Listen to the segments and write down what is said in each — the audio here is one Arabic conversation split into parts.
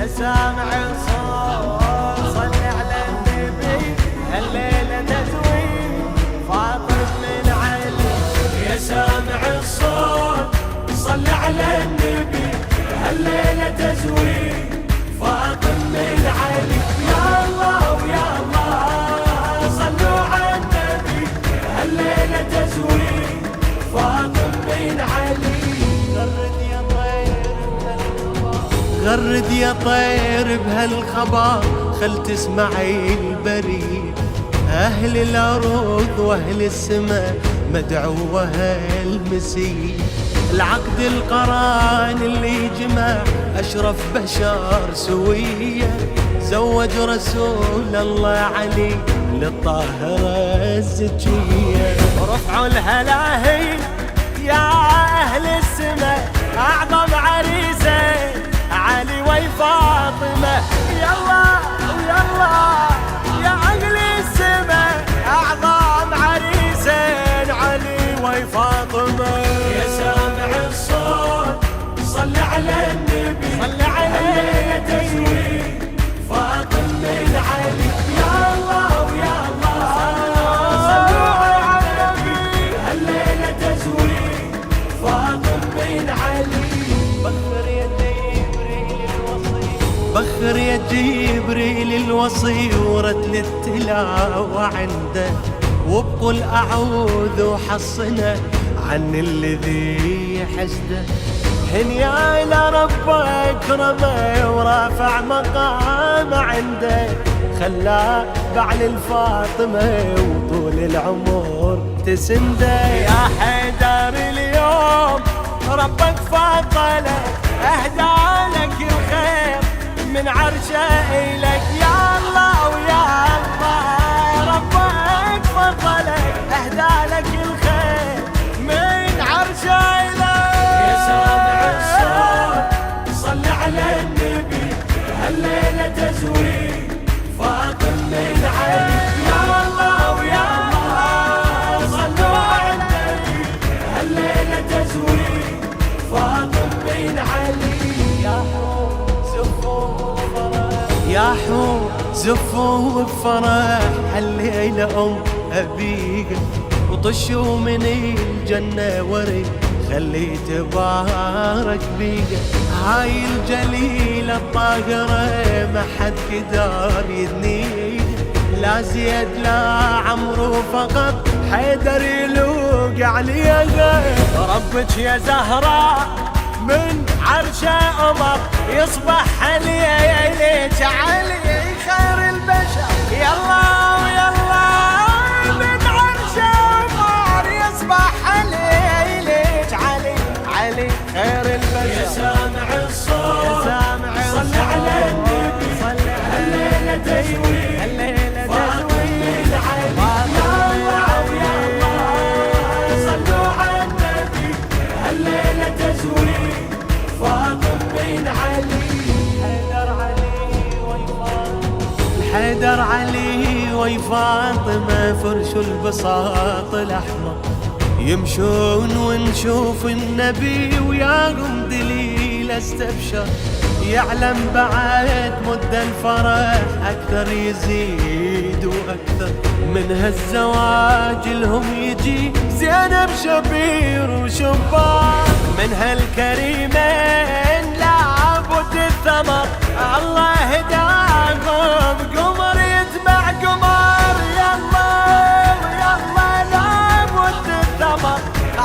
يا سامع الصوت صل على النبي، الليلة تزويد فاطم من علي. يا سامع الصوت صل على النبي، الليلة تزويد فاطم من علي. يا الله ويا الله صلوا على النبي، الليلة تزويد فاطم من علي. غرد يا طير بهالخبر، خل تسمعي البريد. أهل الأرض وأهل السماء مدعوة المسيح. العقد القران اللي جمع أشرف بشر سوية، زوج رسول الله علي للطاهرة الزكية. رفعوا الهلاهل يا أهل السماء، أعظم عريسة علي وفاطمة. يلا ويلا يا أهل السماء، أعظم عريسين علي وفاطمة. يا سامع الصوت صل على النبي، صل عليه تزويد فاطم من علي. يا الله ويا الله صلوا على النبي، الليلة تزويد فاطم من علي. بخر يا جبريل الوصي ورتل التلاوة عنده، وبقول أعوذ وحصنا عن الذي حسده. هنيا إلى ربك كرمه ورافع مقام عنده، خلاه بعل الفاطمة وطول العمر تسنده. يا حيدر اليوم ربك فضله، أهدى لك الخير من عرشه إليك. يا الله ويا الله ربك فضلك، أهدى لك الخير من عرشه إليك. يا سامع الصوت صل على النبي، الليلة تزويد فاطم من علي. يا الله ويا الله صلوا على النبي، الليلة تزويد فاطم من علي. يا حور زفوا بفرح هالليلة أم أبيك، وطشوا من الجنة ورد خلي تبارك بيك. هاي الجليلة الطاهرة ما حد قدر يدنيك، لا زيد لا عمرو فقط حيدر يلوق عليها. ربك يا زهراء من عرشه أمر، يصبح عليك علي خير البشر. يلا ويلا من عرشه أمر، يصبح عليك علي علي خير البشر. يا سامع الصوت يا سامع الصوت صل على النبي، صل الليلة تزويد، الليلة تزويد علي. يا الله ويا الله صلوا على النبي، الليلة تزويد فاطم من علي. حيدر علي وفاطمة فرشوا البساط الأحمر، يمشون ونشوف النبي وياهم دليل استبشر. يعلم بعد مد الفرح أكثر يزيد وأكثر، من هالزواج لهم يجي زينب شبير وشباك. من هالكريمين لابد الثمر، الله هداهم قمر يتبع قمر. يلا يلا لابد الثمر،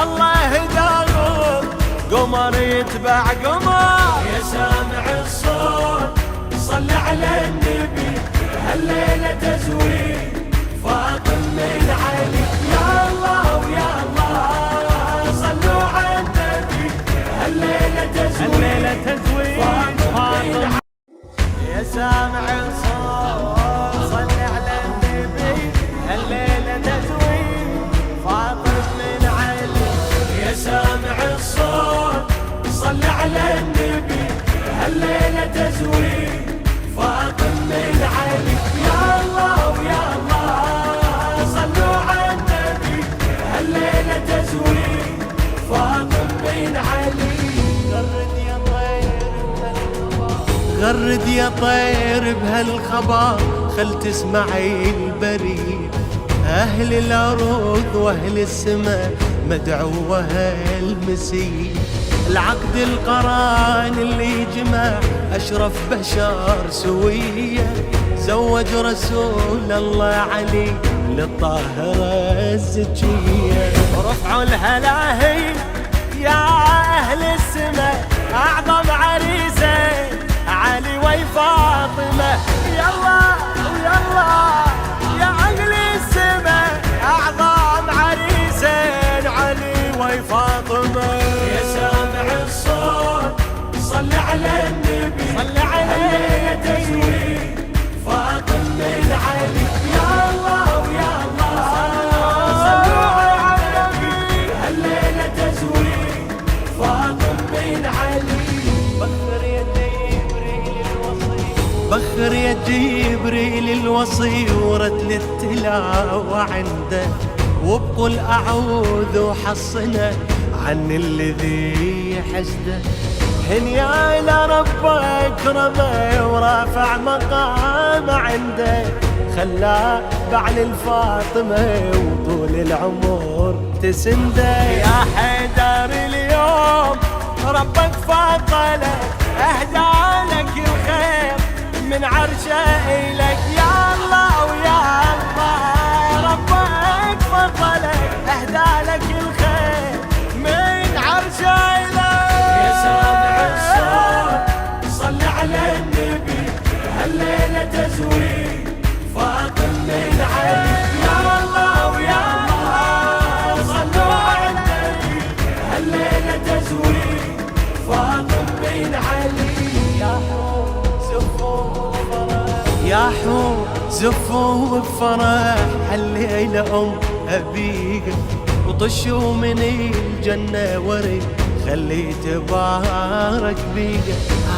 الله هداهم قمر يتبع قمر. يا سامع الصوت صل على النبي، الليلة تزويد فاطم من علي. يا الله ويا الله صلوا على النبي، الليلة تزويد فاطم من علي. يا سامع الصوت صل على النبي، الليلة تزويد فاطم من علي. يا سامع الصوت صل على النبي، الليلة تزويد فاطم من علي. يا الله ويا الله صلوا على النبي، الليلة تزويد فاطم من علي. غرد يا طير بهالخبر خل تسمعي البرية، أهل الأرض وأهل السماء مدعوة المسيح. العقد القران اللي جمع أشرف بشر سوية، زوج رسول الله علي للطاهرة الزكية. رفعوا الهلاهي يا أهل السماء، أعظم عريسين علي وفاطمة. يلا ويلا يا أهل السماء، أعظم عريسين علي وفاطمة. يا سامع الصوت صل على النبي، صل عليه تزويد فاطمة علي. يا الله ويا الله صلوا على النبي، هالليلة تزويد فاطمة علي. بخر يا جبريل الوصي ورتل التلاوة عنده، وبقول أعوذ وحصنا عن الذي حسده. هنيا إلى رب أكرمه ورافع مقام عنده، خلاه بعل الفاطمة وطول العمر تسنده. يا حيدر اليوم ربك فضله، أهدى لك الخير من عرشه إليك. يا الله ويا الله ربك فضلك، أهدى لك الخير من عرشه إليك. يا سامع الصوت صل على النبي، هالليلة تزويد فاطمة علي. يا الله ويا الله صلوا على النبي، هالليلة تزويد فاطمة علي. يا حور زفوا بفرح هالليلة أم أبيك، وطشوا من الجنة ورد خلي تبارك بيك.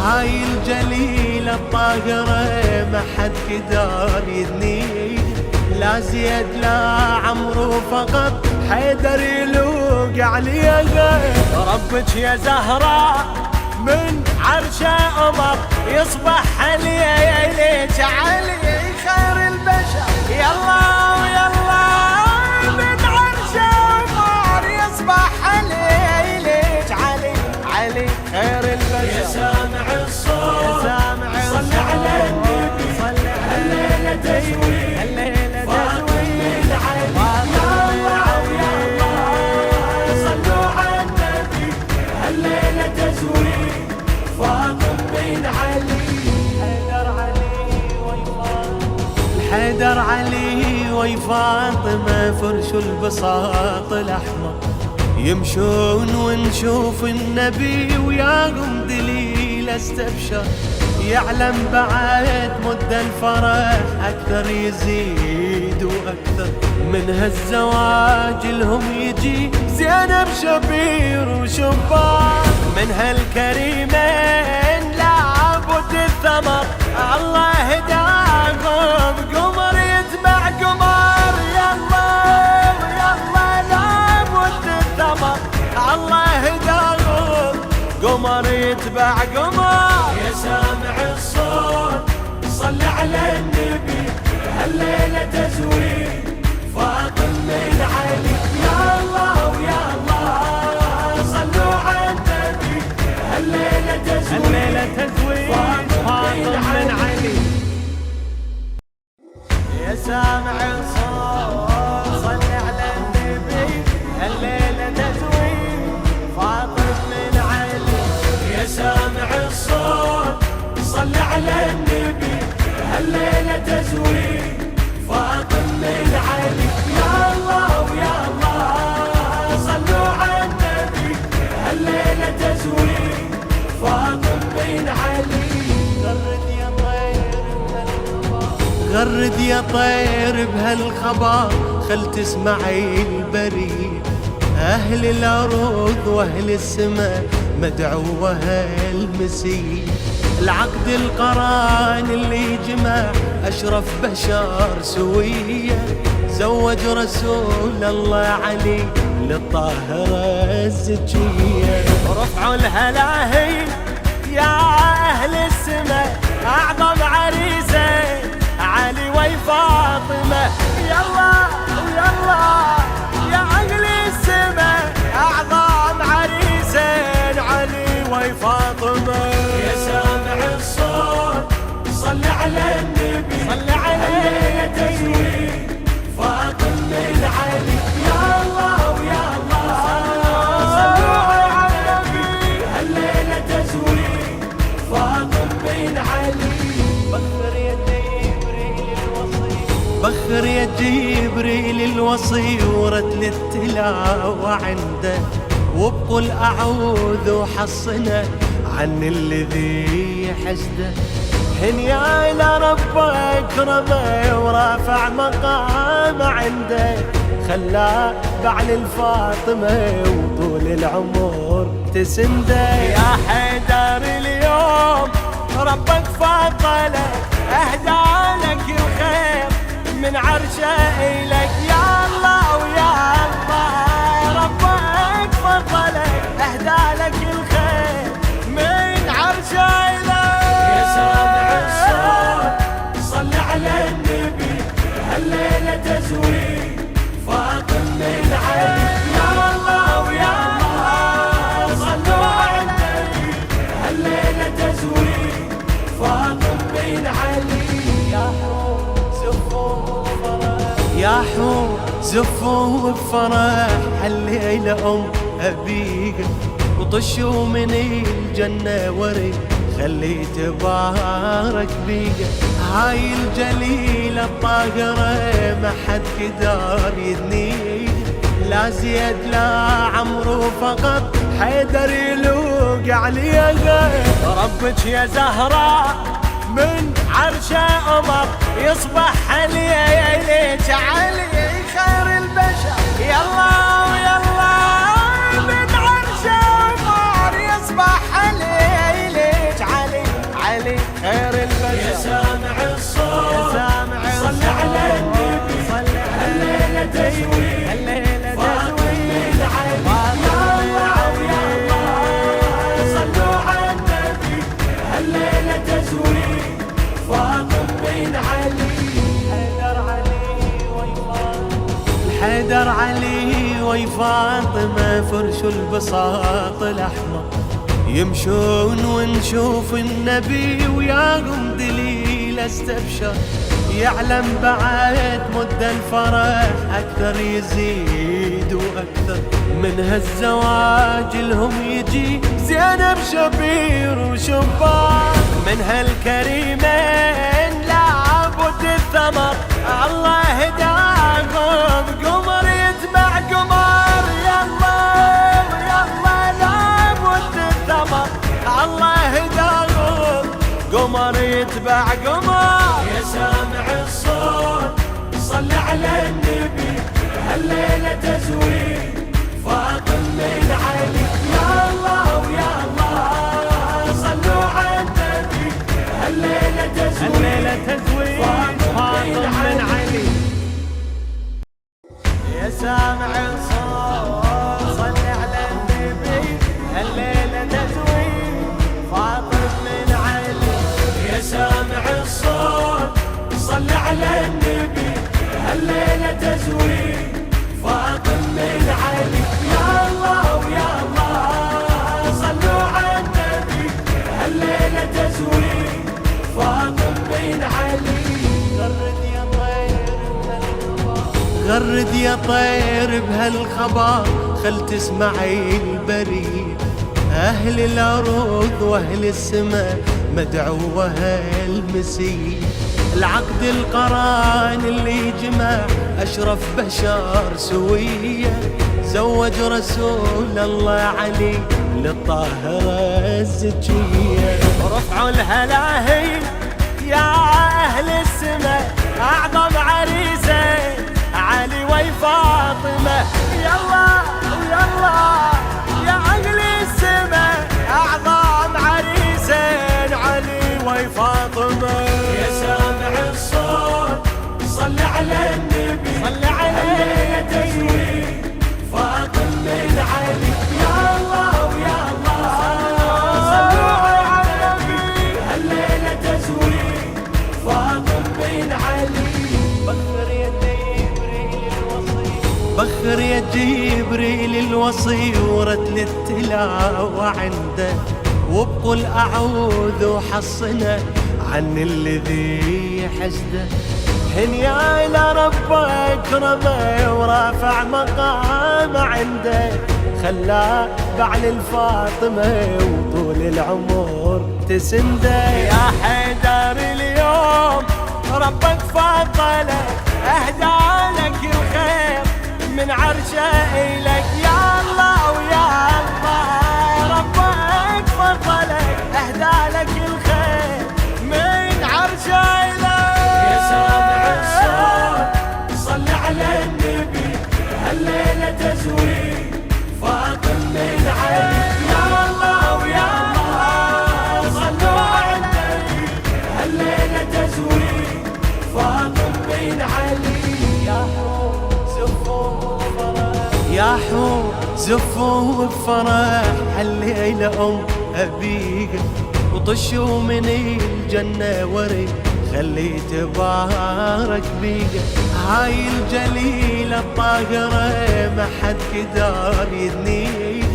هاي الجليلة الطاهرة ما حد قدر يدنيك، لا زيد لا عمرو فقط حيدر يلوق عليها. ربك يا زهراء من عرشه أمر، يصبح ليلك علي خير البشر. يلا ويلا من عرشه أمر، يصبح ليلك علي علي خير البشر. يا سامع الصوت صل على النبي، هالليلة تزويد فاطمة علي. يا الله ويا الله صلوا على النبي، هالليلة تزويد فاطمة علي. حيدر علي وفاطمة فرشوا البساط الأحمر، يمشون ونشوف النبي وياهم دليل استبشر. يعلم بعد مد الفرح أكثر يزيد وأكثر، من هالزواج لهم يجي زينب شبير وشبار. من هالكريمين لابد الثمر، الله هداهم قمر يتبع قمر. يلا يلا لابد الثمر، الله هداهم قمر يتبع قمر. يا سامع الصوت صل على النبي، هالليلة تزويد فاطمة علي. يا الله ويا الله صلوا على النبي، هالليلة تزويد فاطمة علي. يا سامع الصوت صل على النبي، الليلة تزويد فاطمة علي. يا سامع الصوت صل على النبي، هالليلة تزويد فاطمة علي. يا الله ويا الله صلوا على النبي، هالليلة تزويد فاطمة علي. غرد يا طير بهالخبر خل تسمعي البرية، أهل الأرض وأهل السماء مدعوة المسيح. العقد القران اللي جمع أشرف بشر سوية، زوج رسول الله علي للطاهرة الزكية. رفعوا الهلاهي يا أهل السماء، أعظم عريسين علي وي فاطمة. يلا ويلا يا أهل السما أعظم عريسين علي وي فاطمة. يا سامع الصوت صل على النبي، صل عليه تزويد فاطمة العلي. يا الله ويا الله صلوا على النبي، هالليلة تزويد فاطمة العلي. بخر يا جبريل الوصي ورتل التلاوة عنده، وبقول أعوذ وحصنا عن الذي يحسده. هنيا إلى رب أكرمه ورافع مقام عنده، خلاه بعل الفاطمة وطول العمر تسنده. يا حيدر اليوم ربك فضله، أهدى لك الخير من عرشه إليك. يا الله ويا الله ربك فضلك، أهدى لك الخير من عرشه إليك. يا سامع الصوت صل على النبي، هالليلة تزويد فاطمة العلي. يا الله ويا الله صلوا على النبي، هالليلة تزويد فاطمة العلي. يا حور زفوا بفرح هالليلة أم أبيك، وطشوا من الجنة ورد خلي تبارك بيك. هاي الجليلة الطاهرة ما حد قدر يدنيك، لا زيد لا عمرو فقط حيدر يلوق عليها. ربك يا زهراء من عرشه أمر يصبح عليك علي خير البشر. يلا ويلا من عرشه أمر يصبح عليك علي علي خير البشر. يا سامع الصوت يا سامع صل على النبي، صل هالليلة تزويد، هالليلة تزويد صلوا على النبي، هالليلة تزويد فاطمة العلي. حيدر علي وي فاطمة فرشوا البساط الأحمر، يمشون ونشوف النبي وياهم دليل استبشر. يعلم بعد مد الفرح أكثر يزيد وأكثر، من هالزواج لهم يجي زينب شبير وشبار. من هالكريمين لابد الثمر، الله هداهم قمر يتبع قمر. يلا يلا لابد الثمر، الله هداهم قمر يتبع قمر. يا سامع الصوت صل على النبي، هالليلة تزويد فاطمة العلي. يا الله ويا الله صلوا على النبي، هالليلة تزويد فاطمة العلي. يا سامع الصوت صل على النبي، هالليلة تزويد فاطمة العلي. يا سامع الصوت صل على النبي، هالليلة تزويد فاطمة العلي. يا الله ويا الله صلوا على النبي، هالليلة تزويد فاطمة العلي. غرد يا طير بهالخبر خل تسمعي البريد، أهل الأرض وأهل السماء مدعوة المسيح. العقد القران اللي جمع أشرف بشر سوية، زوج رسول الله علي للطاهرة الزكية. رفعوا الهلاهي يا أهل السماء، أعظم عريسين علي وي فاطمة. يلا ويلا يا أهل السماء، أعظم عريسين علي وي فاطمة. يا سامع الصوت صل على النبي، صل عليه تزويد فاطمة العلي. يا الله ويا الله صلوا على النبي، هالليلة تزويد وافر يا جبريل الوصي ورتل التلاوة عنده، وبقول أعوذ وحصنه عن الذي حسده. هنيا إلى ربك كرمه ورافع مقامه عنده، خلاه بعل الفاطمة وطول العمر تسنده. يا حيدر اليوم ربك فضلك، اهدى لك الخير من عرشه إلك. يا الله ويا الله ربك فضلك، اهدى لك الخير من عرشه إلك. يا سامع الصوت صل على النبي، هالليلة تزوي فاطم من علي. يا الله ويا الله صلوا على النبي، هالليلة تزوي فاطم من علي. يا حور زفوا بفرح هالليلة أم أبيك، وطشوا من الجنة ورد خلي تبارك بيك. هاي الجليلة الطاهرة ما حد قدر يدنيك،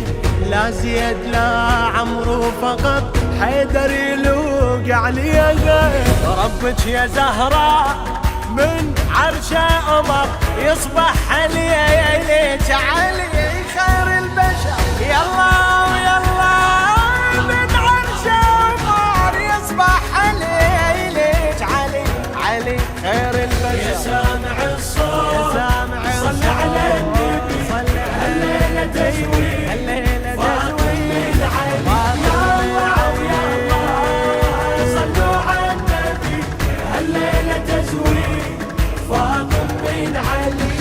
لا زيد لا عمرو فقط حيدر يلوق عليها. ربك يا زهراء من عرشه أمر، يصبح عليك علي خير البشر. يلا ويلا من عرشه أمر، يصبح عليك علي علي خير البشر. يا سامع الصوت صل على النبي، هالليلة تزوي فاطم من علي. يا الله ويا الله صلوا على النبي، هالليلة تزوي فاطم من علي.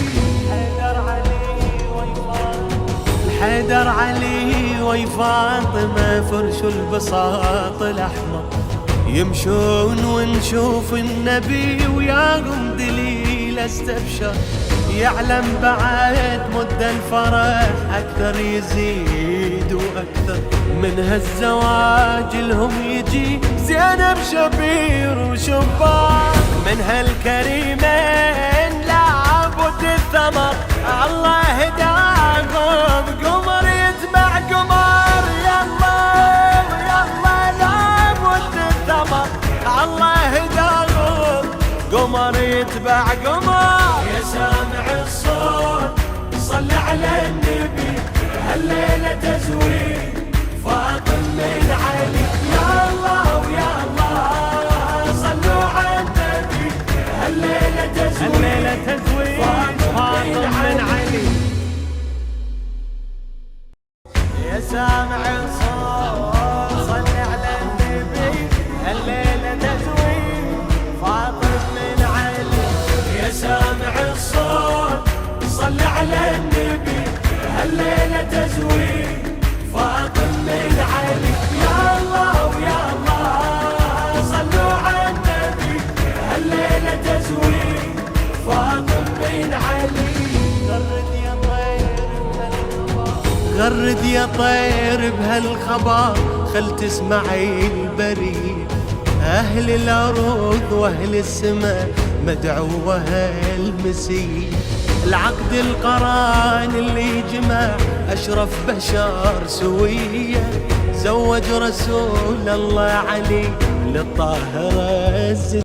حيدر علي وي فاطمة فرش البساط الأحمر، يمشون ونشوف النبي وياهم دليل استبشر. يعلم بعد مد الفرح أكثر يزيد وأكثر، من هالزواج لهم يجي زينب شبير وشبار. من هالكريمين لابد الثمر، الله هداهم قمر يتبع قمر. يلا يلا لابد الثمر، الله هداهم قمر يتبع قمر. يا سامع الصوت صل على النبي، هالليلة تزوي فاطم من علي. يا الله ويا الله صلوا على النبي، هالليلة تزوي فاطم من علي. يا سامع الصوت صل على النبي، الليلة تزوي فاطم من علي. يا سامع الصوت صل على النبي، هالليلة تزوي فاطم من علي. يا الله ويا الله صلوا على النبي، هالليلة تزوي فاطم من علي. غرد يا طير بهالخبر خل تسمعي البريد، أهل الأرض وأهل السماء مدعوها المسيح. العقد القران اللي جمع أشرف بشر سوية، زوج رسول الله علي للطاهرة الزكية.